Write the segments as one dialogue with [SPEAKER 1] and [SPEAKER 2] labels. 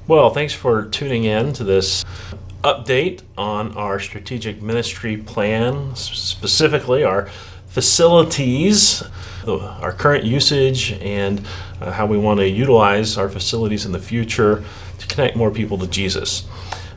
[SPEAKER 1] Well, thanks for tuning in to this update on our strategic ministry plan, specifically our facilities, our current usage, and how we want to utilize our facilities in the future to connect more people to Jesus.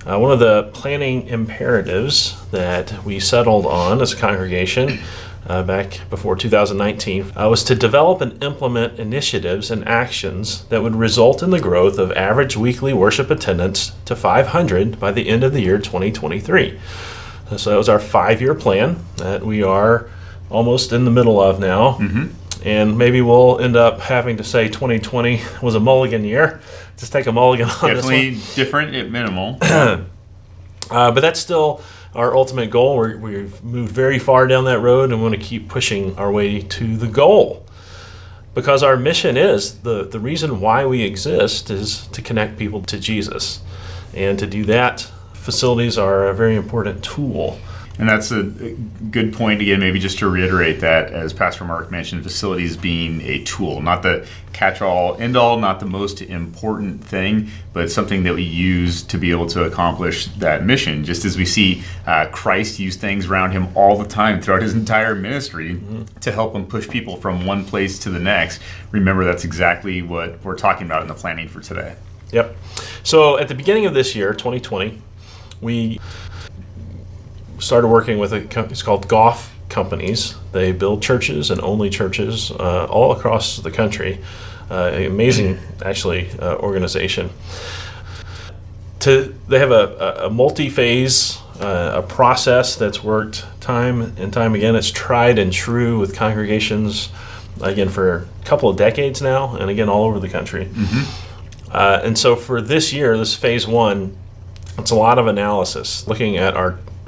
[SPEAKER 1] One of the planning imperatives that we settled on as a congregation back before 2019 was to develop and implement initiatives and actions that would result in the growth of average weekly worship attendance to 500 by the end of the year 2023. So that was our 5-year plan that we are almost in the middle of now. Mm-hmm. And maybe we'll end up having to say 2020 was a mulligan year. Just take a mulligan on
[SPEAKER 2] Definitely
[SPEAKER 1] this one.
[SPEAKER 2] Different at minimal.
[SPEAKER 1] But that's still our ultimate goal. We've moved very far down that road and want to keep pushing our way to the goal. Because our mission is, the reason why we exist is to connect people to Jesus. And to do that, facilities are a very important tool.
[SPEAKER 2] And that's a good point, again, maybe just to reiterate that, as Pastor Mark mentioned, facilities being a tool, not the catch-all, end-all, not the most important thing, but something that we use to be able to accomplish that mission. Just as we see Christ use things around him all the time throughout his entire ministry to help him push people from one place to the next. Remember, that's exactly what we're talking about in the planning for today.
[SPEAKER 1] Yep. So at the beginning of this year, 2020, we started working with a company. It's called Goff Companies. They build churches and only churches all across the country. Amazing, actually, organization. They have a multi-phase a process that's worked time and time again. It's tried and true with congregations, again, for a couple of decades now, and again, all over the country. Mm-hmm. And so for this year, this phase 1, it's a lot of analysis, looking at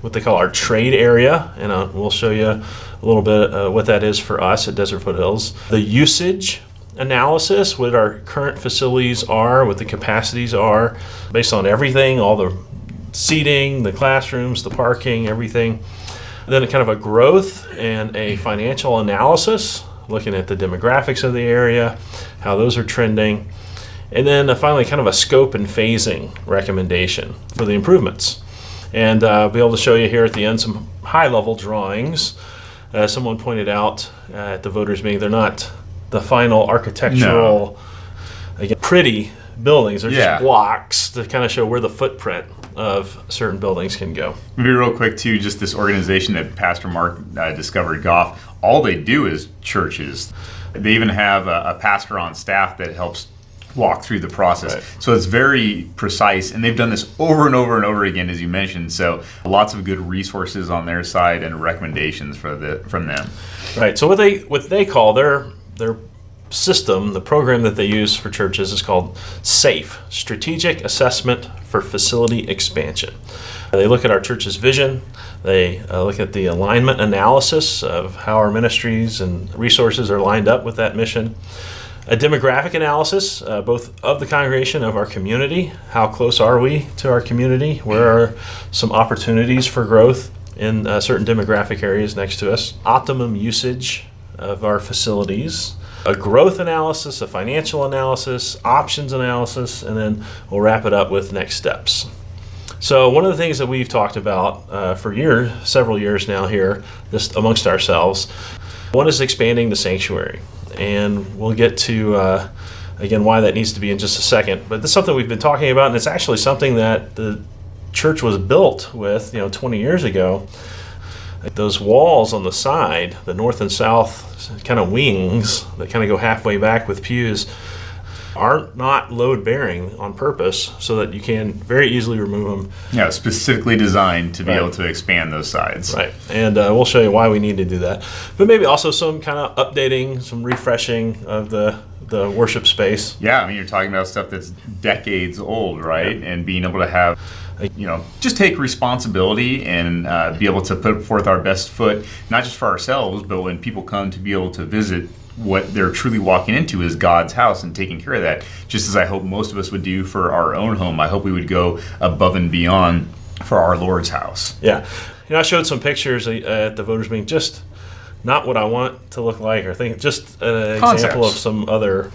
[SPEAKER 1] what they call our trade area, and we'll show you a little bit what that is for us at Desert Foothills. The usage analysis, what our current facilities are, what the capacities are, based on everything, all the seating, the classrooms, the parking, everything. Then kind of a growth and a financial analysis, looking at the demographics of the area, how those are trending. And then finally kind of a scope and phasing recommendation for the improvements. And I'll be able to show you here at the end some high-level drawings. Someone pointed out at the voters meeting, they're not the final architectural, again, pretty buildings. They're just blocks to kind of show where the footprint of certain buildings can go.
[SPEAKER 2] Maybe real quick, too, just this organization that Pastor Mark discovered, Goff, all they do is churches. They even have a pastor on staff that helps walk through the process. Right. So it's very precise, and they've done this over and over and over again, as you mentioned. So lots of good resources on their side and recommendations from them.
[SPEAKER 1] Right. So what they call their system, the program that they use for churches, is called SAFE, Strategic Assessment for Facility Expansion. They look at our church's vision. They look at the alignment analysis of how our ministries and resources are lined up with that mission. A demographic analysis, both of the congregation, of our community. How close are we to our community? Where are some opportunities for growth in certain demographic areas next to us? Optimum usage of our facilities. A growth analysis, a financial analysis, options analysis, and then we'll wrap it up with next steps. So one of the things that we've talked about for several years now here, just amongst ourselves, one is expanding the sanctuary. And we'll get to, again, why that needs to be in just a second. But this is something we've been talking about, and it's actually something that the church was built with, 20 years ago. Those walls on the side, the north and south kind of wings that kind of go halfway back with pews, are not load-bearing on purpose so that you can very easily remove them.
[SPEAKER 2] Yeah, specifically designed to be able to expand those sides.
[SPEAKER 1] Right, and we'll show you why we need to do that. But maybe also some kind of updating, some refreshing of the worship space.
[SPEAKER 2] Yeah, I mean, you're talking about stuff that's decades old, right? Yeah. And being able to have, just take responsibility and be able to put forth our best foot, not just for ourselves, but when people come to be able to visit, what they're truly walking into is God's house and taking care of that. Just as I hope most of us would do for our own home, I hope we would go above and beyond for our Lord's house.
[SPEAKER 1] Yeah. I showed some pictures at the voters meeting, just not what I want to look like or think. Just an
[SPEAKER 2] Concepts.
[SPEAKER 1] example of some other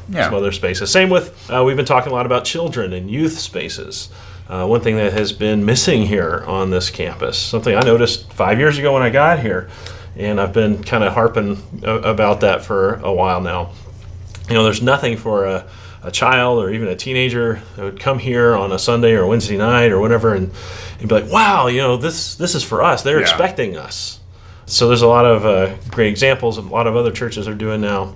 [SPEAKER 1] spaces. Same with we've been talking a lot about children and youth spaces. One thing that has been missing here on this campus, something I noticed 5 years ago when I got here, and I've been kind of harping about that for a while now. There's nothing for a child or even a teenager that would come here on a Sunday or Wednesday night or whatever and be like, wow, this is for us. They're expecting us. So there's a lot of great examples of a lot of other churches are doing now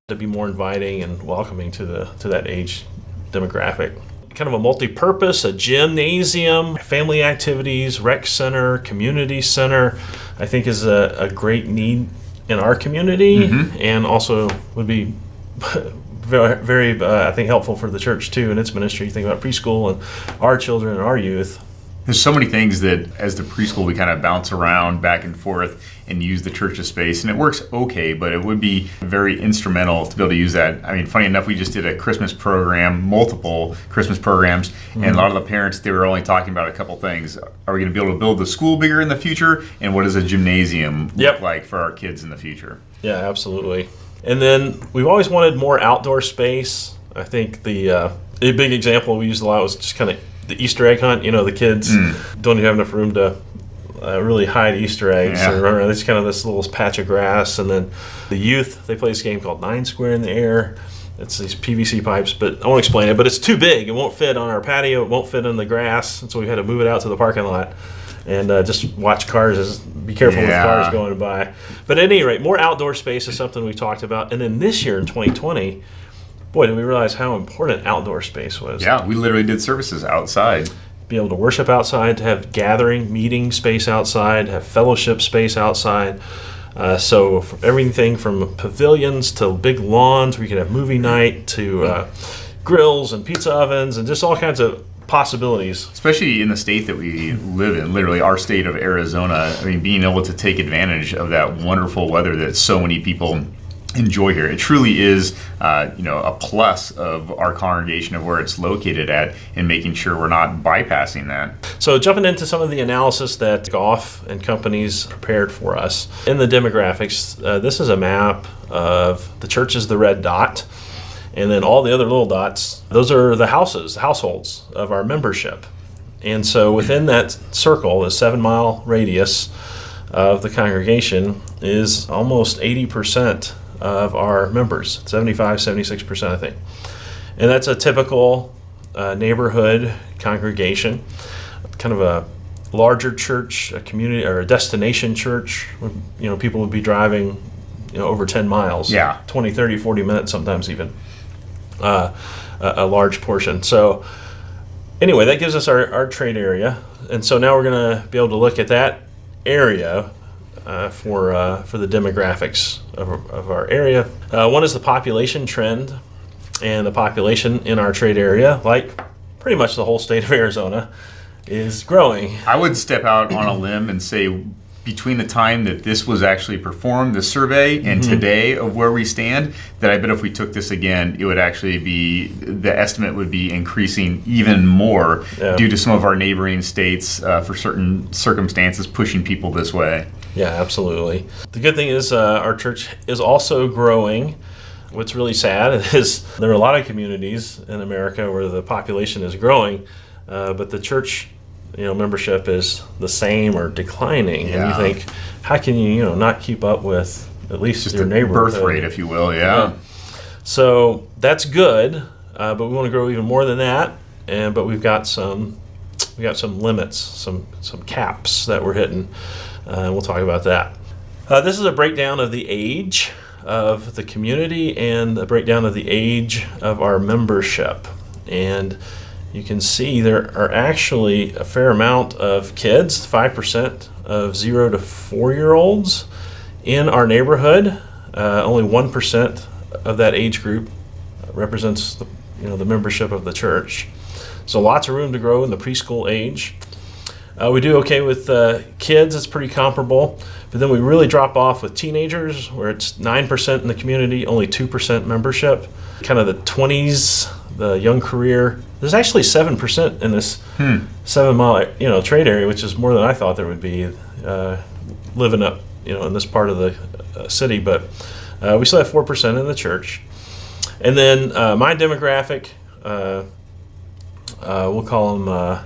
[SPEAKER 1] to be more inviting and welcoming to that age demographic. Kind of a multi-purpose, a gymnasium, family activities, rec center, community center, I think is a great need in our community, and also would be very, very I think helpful for the church too in its ministry. Think about preschool and our children and our youth.
[SPEAKER 2] There's so many things that as the preschool we kind of bounce around back and forth and use the church's space, and it works okay, but it would be very instrumental to be able to use that. I mean, funny enough, we just did a Christmas program, multiple Christmas programs, and a lot of the parents, they were only talking about a couple things. Are we going to be able to build the school bigger in the future? And what does a gymnasium look like for our kids in the future? Yeah,
[SPEAKER 1] absolutely. And then we've always wanted more outdoor space. I think the big example we used a lot was just kind of the Easter egg hunt. The kids don't even have enough room to really hide Easter eggs. Or it's kind of this little patch of grass. And then the youth, they play this game called 9 Square in the Air. It's these PVC pipes, but I won't explain it. But it's too big. It won't fit on our patio. It won't fit in the grass. And so we had to move it out to the parking lot and just watch cars. Be careful with cars going by. But at any rate, more outdoor space is something we've talked about. And then this year in 2020, boy, did we realize how important outdoor space was.
[SPEAKER 2] Yeah, we literally did services outside.
[SPEAKER 1] Be able to worship outside, to have gathering, meeting space outside, have fellowship space outside. So everything from pavilions to big lawns where you can have movie night to grills and pizza ovens and just all kinds of possibilities.
[SPEAKER 2] Especially in the state that we live in, literally our state of Arizona. I mean, being able to take advantage of that wonderful weather that so many people enjoy here. It truly is, a plus of our congregation of where it's located at, and making sure we're not bypassing that.
[SPEAKER 1] So jumping into some of the analysis that Goff and companies prepared for us in the demographics, this is a map of the church is the red dot, and then all the other little dots, those are the households of our membership. And so within that circle, the 7-mile radius of the congregation is almost 80% of our members, 75, 76%, I think. And that's a typical neighborhood congregation, kind of a larger church, a community or a destination church. People would be driving, over 10 miles, 20, 30, 40 minutes, sometimes even a large portion. So anyway, that gives us our trade area. And so now we're going to be able to look at that area for the demographics of our area. One is the population trend, and the population in our trade area, like pretty much the whole state of Arizona, is growing.
[SPEAKER 2] I would step out on a limb and say between the time that this was actually performed, the survey, and today of where we stand, that I bet if we took this again, it would actually be, the estimate would be increasing even more due to some of our neighboring states for certain circumstances pushing people this way.
[SPEAKER 1] Yeah, absolutely. The good thing is our church is also growing. What's really sad is there are a lot of communities in America where the population is growing, but the church membership is the same or declining. And you think, how can you not keep up with at least
[SPEAKER 2] just
[SPEAKER 1] your
[SPEAKER 2] the
[SPEAKER 1] neighborhood?
[SPEAKER 2] Birth rate, if you will, yeah.
[SPEAKER 1] So that's good, but we want to grow even more than that. But we've got some limits, some caps that we're hitting. We'll talk about that. This is a breakdown of the age of the community and the breakdown of the age of our membership. And you can see there are actually a fair amount of kids, 5% of 0 to 4-year-olds in our neighborhood. Only 1% of that age group represents the membership of the church. So lots of room to grow in the preschool age. We do okay with kids, it's pretty comparable, but then we really drop off with teenagers, where it's 9% in the community, only 2% membership. Kind of the 20s, the young career, there's actually 7% in this 7-mile trade area, which is more than I thought there would be, living up in this part of the city, but we still have 4% in the church. And then my demographic, we'll call them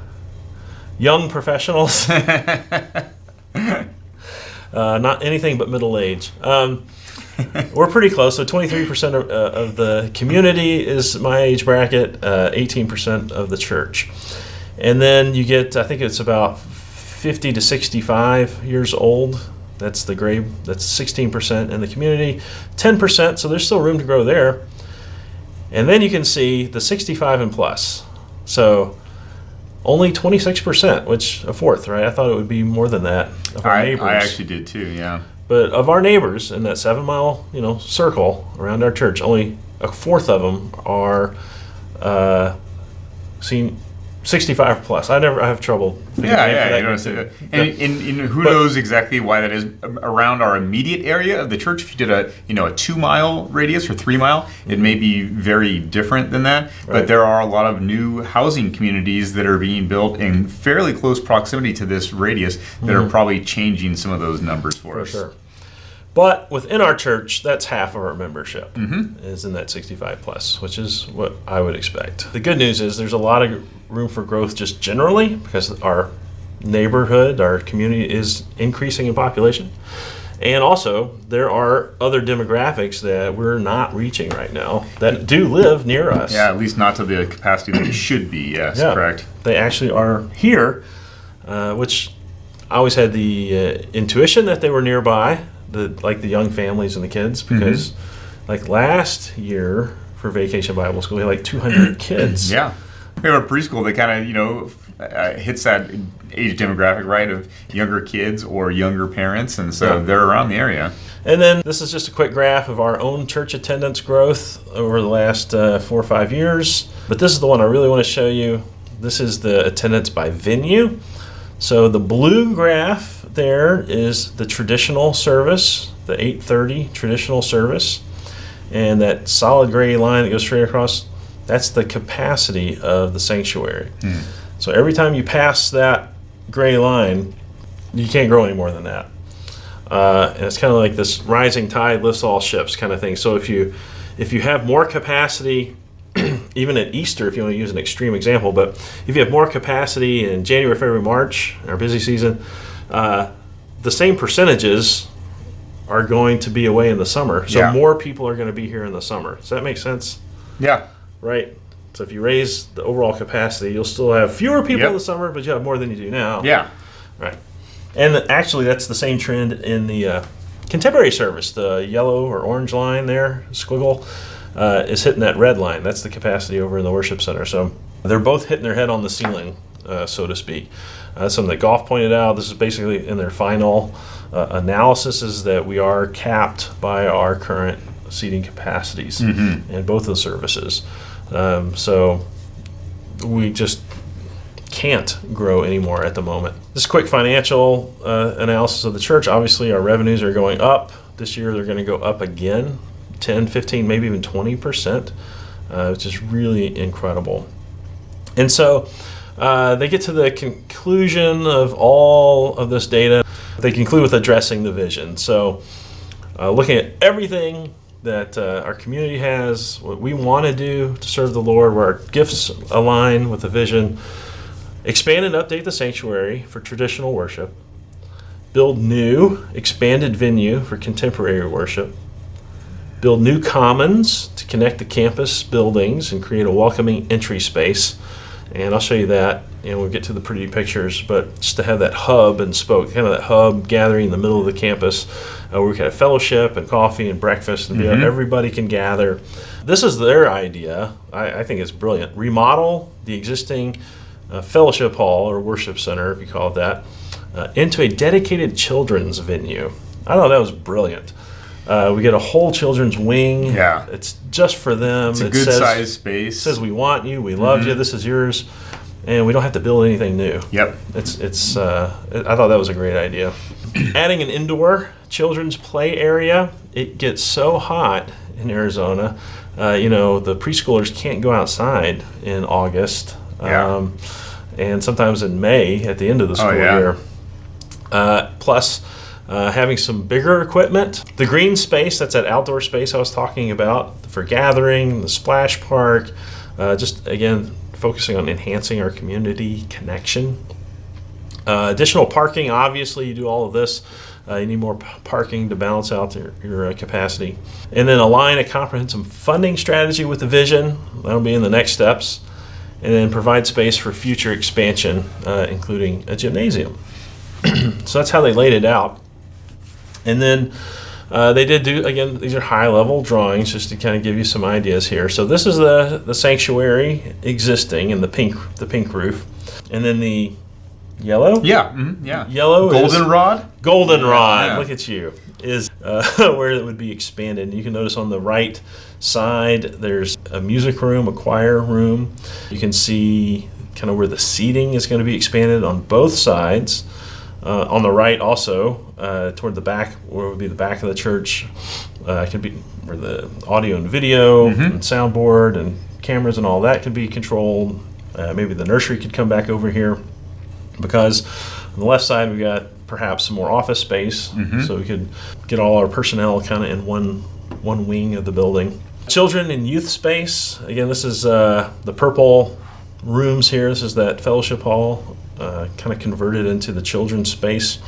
[SPEAKER 1] young professionals, not anything but middle age. We're pretty close. So 23% of the community is my age bracket, 18% of the church. And then you get, I think it's about 50 to 65 years old. That's the grade. That's 16% in the community, 10%. So there's still room to grow there. And then you can see the 65 and plus. So only 26%, which a fourth, right? I thought it would be more than that of our neighbors.
[SPEAKER 2] I actually did too, yeah.
[SPEAKER 1] But of our neighbors in that 7-mile, circle around our church, only a fourth of them are 65 plus. I have trouble thinking of a name for that.
[SPEAKER 2] And who knows exactly why that is around our immediate area of the church. If you did a 2-mile radius or 3-mile, it may be very different than that. Right. But there are a lot of new housing communities that are being built in fairly close proximity to this radius that are probably changing some of those numbers for us.
[SPEAKER 1] Sure. But within our church, that's half of our membership is in that 65 plus, which is what I would expect. The good news is there's a lot of room for growth just generally because our neighborhood, our community is increasing in population. And also, there are other demographics that we're not reaching right now that do live near us.
[SPEAKER 2] Yeah, at least not to the capacity that it should be, yes, correct.
[SPEAKER 1] They actually are here, which I always had the intuition that they were nearby. Like the young families and the kids, because like last year for Vacation Bible School, we had like 200 kids.
[SPEAKER 2] Yeah. We have a preschool that kind of, hits that age demographic, right, of younger kids or younger parents, and so they're around the area.
[SPEAKER 1] And then this is just a quick graph of our own church attendance growth over the last 4 or 5 years. But this is the one I really want to show you. This is the attendance by venue. So the blue graph there is the traditional service, the 8:30 traditional service, and that solid gray line that goes straight across, that's the capacity of the sanctuary. So every time you pass that gray line, you can't grow any more than that. And it's kind of like this rising tide lifts all ships kind of thing. So if you have more capacity, even at Easter, if you want to use an extreme example, but if you have more capacity in January, February, March, our busy season, the same percentages are going to be away in the summer. So more people are going to be here in the summer. Does that make sense?
[SPEAKER 2] Yeah.
[SPEAKER 1] Right. So if you raise the overall capacity, you'll still have fewer people in the summer, but you have more than you do now.
[SPEAKER 2] Yeah.
[SPEAKER 1] Right. And actually, that's the same trend in the contemporary service. The yellow or orange line there, squiggle, is hitting that red line. That's the capacity over in the worship center. So they're both hitting their head on the ceiling, so to speak. That's something that Goff pointed out. This is basically in their final analysis, is that we are capped by our current seating capacities in both of the services. So we just can't grow anymore at the moment. This quick financial analysis of the church. Obviously, our revenues are going up. This year, they're going to go up again, 10, 15, maybe even 20%, which is really incredible. And so they get to the conclusion of all of this data. They conclude with addressing the vision. So looking at everything that our community has, what we want to do to serve the Lord, where our gifts align with the vision, expand and update the sanctuary for traditional worship, build new, expanded venue for contemporary worship, build new commons to connect the campus buildings and create a welcoming entry space. And I'll show you that, and we'll get to the pretty pictures, but just to have that hub and spoke, kind of that hub gathering in the middle of the campus, where we can have fellowship and coffee and breakfast, and everybody can gather. This is their idea. I think it's brilliant. Remodel the existing fellowship hall or worship center, if you call it that, into a dedicated children's venue. I thought that was brilliant. We get a whole children's wing.
[SPEAKER 2] Yeah.
[SPEAKER 1] It's just for them.
[SPEAKER 2] It's a good sized space.
[SPEAKER 1] It says we want you, we love you, this is yours, and we don't have to build anything new.
[SPEAKER 2] Yep.
[SPEAKER 1] I thought that was a great idea. Adding an indoor children's play area. It gets so hot in Arizona. The preschoolers can't go outside in August. And sometimes in May at the end of the school year. Plus, having some bigger equipment. The green space, that's that outdoor space I was talking about for gathering, the splash park, just again, focusing on enhancing our community connection. Additional parking, obviously you do all of this. You need more parking to balance out your capacity. And then align a comprehensive funding strategy with the vision. That'll be in the next steps. And then provide space for future expansion, including a gymnasium. So that's how they laid it out. And then they did do, again, these are high-level drawings just to kind of give you some ideas here. So this is the sanctuary existing in the pink roof. And then the yellow?
[SPEAKER 2] Yeah, yeah.
[SPEAKER 1] Yellow
[SPEAKER 2] Goldenrod?
[SPEAKER 1] Goldenrod,
[SPEAKER 2] Yeah.
[SPEAKER 1] look at you, is where it would be expanded. You can notice on the right side, there's a music room, a choir room. You can see kind of where the seating is going to be expanded on both sides. On the right also, toward the back, where would be the back of the church, could be where the audio and video and soundboard and cameras and all that could be controlled. Maybe the nursery could come back over here, because on the left side we've got perhaps some more office space, so we could get all our personnel kind of in one wing of the building. Children and youth space, again, this is the purple rooms here. This is that fellowship hall, kind of converted into the children's space.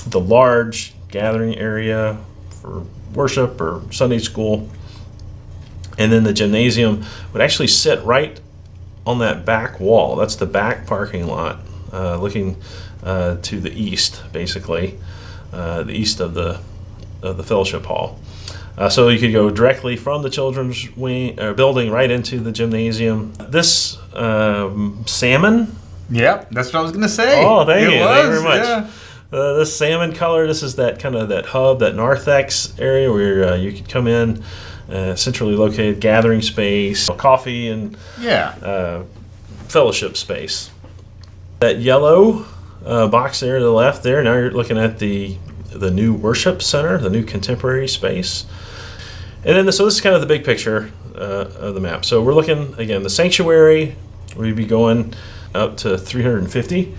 [SPEAKER 1] The large gathering area for worship or Sunday school. And then the gymnasium would actually sit right on that back wall. That's the back parking lot, looking to the east, basically, the east of the fellowship hall. So you could go directly from the children's wing building right into the gymnasium. This salmon.
[SPEAKER 2] Yeah, that's what I was going to say.
[SPEAKER 1] Oh, thank you very much.
[SPEAKER 2] Yeah.
[SPEAKER 1] This salmon color. This is that kind of that hub, that narthex area where you could come in, centrally located gathering space, coffee, and fellowship space. That yellow box there to the left there. Now you're looking at the new worship center, the new contemporary space. And then so this is kind of the big picture of the map. So we're looking, again, the sanctuary, we'd be going up to 350.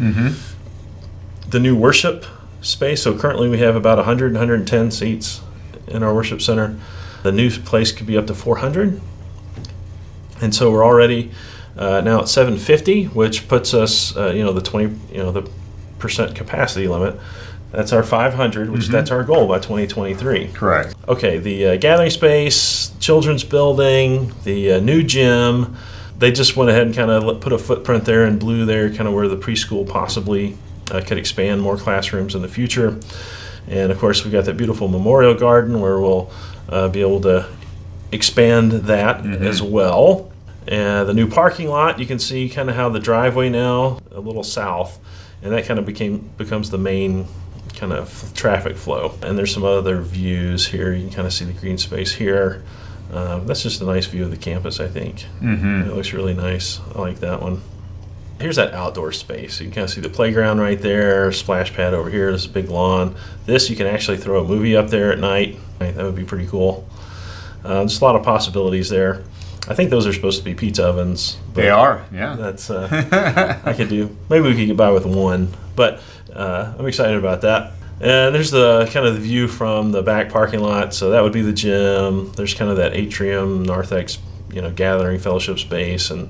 [SPEAKER 1] The new worship space, so currently we have about 100, 110 seats in our worship center. The new place could be up to 400. And so we're already now at 750, which puts us, the percent capacity limit. That's our 500, which that's our goal by 2023.
[SPEAKER 2] Correct.
[SPEAKER 1] Okay, the gathering space, children's building, the new gym, they just went ahead and kind of put a footprint there in blue there, kind of where the preschool possibly could expand more classrooms in the future. And of course, we've got that beautiful memorial garden where we'll be able to expand that as well. And the new parking lot, you can see kind of how the driveway now, a little south, and that kind of becomes the main kind of traffic flow. And there's some other views here. You can kind of see the green space here. That's just a nice view of the campus, I think. It looks really nice. I like that one. Here's that outdoor space. You can kind of see the playground right there, splash pad over here, this big lawn. This, you can actually throw a movie up there at night. That would be pretty cool. Just a lot of possibilities there. I think those are supposed to be pizza ovens.
[SPEAKER 2] They are, yeah.
[SPEAKER 1] That's I could do. Maybe we could get by with one, but I'm excited about that. And there's the kind of the view from the back parking lot. So that would be the gym. There's kind of that atrium, narthex, gathering fellowship space, and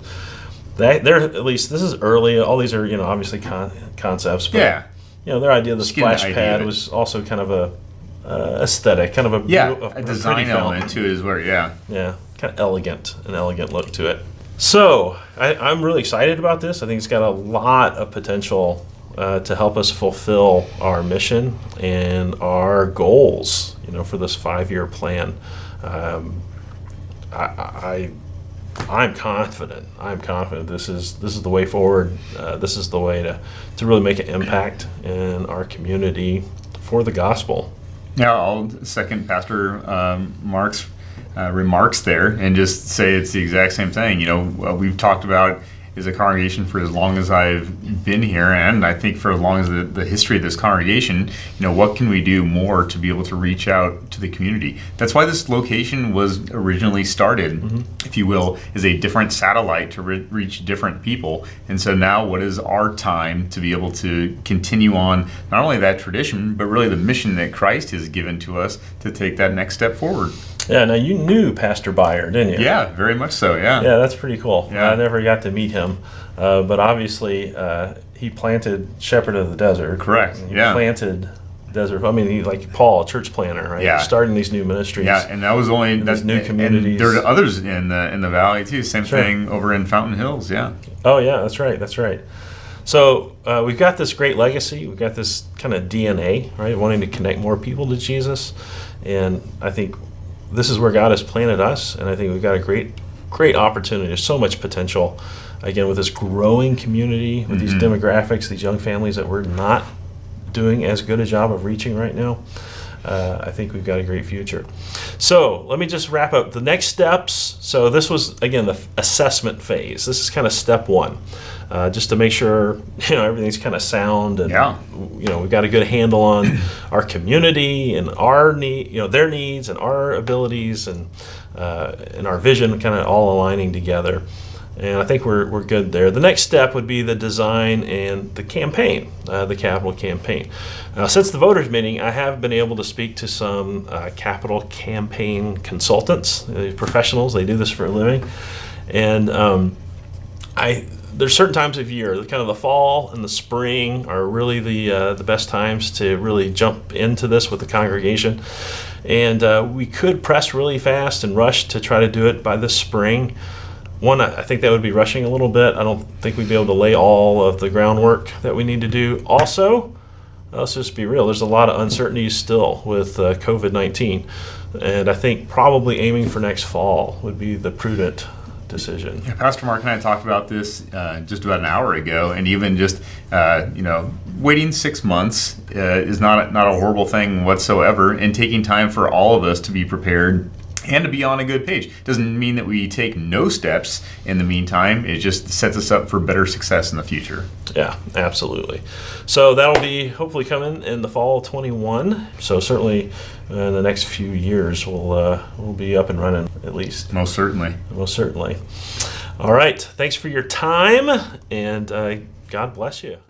[SPEAKER 1] they're at least this is early. All these are obviously concepts, but their idea of the splash pad was also kind of a aesthetic, kind of a
[SPEAKER 2] design element too, is where
[SPEAKER 1] kind of an elegant look to it. So I'm really excited about this. I think it's got a lot of potential to help us fulfill our mission and our goals, for this 5-year plan. I'm confident. This is the way forward. This is the way to really make an impact in our community for the gospel.
[SPEAKER 2] Yeah, I'll second Pastor Mark's remarks there and just say it's the exact same thing. We've talked about as a congregation for as long as I've been here, and I think for as long as the history of this congregation, what can we do more to be able to reach out to the community? That's why this location was originally started, if you will, as a different satellite to reach different people. And so now what is our time to be able to continue on not only that tradition, but really the mission that Christ has given to us to take that next step forward.
[SPEAKER 1] Yeah, now you knew Pastor Byer, didn't you?
[SPEAKER 2] Yeah, very much so, yeah.
[SPEAKER 1] Yeah, that's pretty cool.
[SPEAKER 2] Yeah.
[SPEAKER 1] I never got to meet him, but obviously he planted Shepherd of the Desert.
[SPEAKER 2] Correct,
[SPEAKER 1] He
[SPEAKER 2] yeah.
[SPEAKER 1] planted Desert. I mean, he, like Paul, a church planter, right?
[SPEAKER 2] Yeah.
[SPEAKER 1] Starting these new ministries.
[SPEAKER 2] Yeah, and that was only
[SPEAKER 1] these new communities.
[SPEAKER 2] And there are others in the valley too. Same
[SPEAKER 1] Sure.
[SPEAKER 2] thing over in Fountain Hills. Yeah.
[SPEAKER 1] Oh yeah, that's right. That's right. So we've got this great legacy. We've got this kind of DNA, right? Wanting to connect more people to Jesus, and I think this is where God has planted us. And I think we've got a great opportunity. There's so much potential, again, with this growing community, with these demographics, these young families that we're not doing as good a job of reaching right now. I think we've got a great future. So let me just wrap up the next steps. So this was, again, the assessment phase. This is kind of step one, just to make sure everything's kind of sound and we've got a good handle on our community and our need, their needs and our abilities and our vision kind of all aligning together. And I think we're good there. The next step would be the design and the campaign, the capital campaign. Since the voters meeting, I have been able to speak to some capital campaign consultants, professionals. They do this for a living. And there's certain times of year, kind of the fall and the spring are really the best times to really jump into this with the congregation. And we could press really fast and rush to try to do it by this spring. One, I think that would be rushing a little bit. I don't think we'd be able to lay all of the groundwork that we need to do. Also, let's just be real, there's a lot of uncertainties still with COVID-19. And I think probably aiming for next fall would be the prudent decision.
[SPEAKER 2] Yeah, Pastor Mark and I talked about this just about an hour ago, and even just waiting 6 months is not a horrible thing whatsoever, and taking time for all of us to be prepared and to be on a good page. Doesn't mean that we take no steps in the meantime. It just sets us up for better success in the future.
[SPEAKER 1] Yeah, absolutely. So that'll be hopefully coming in the fall 21. So certainly in the next few years we'll be up and running at least.
[SPEAKER 2] Most certainly.
[SPEAKER 1] Most certainly. All right. Thanks for your time, and God bless you.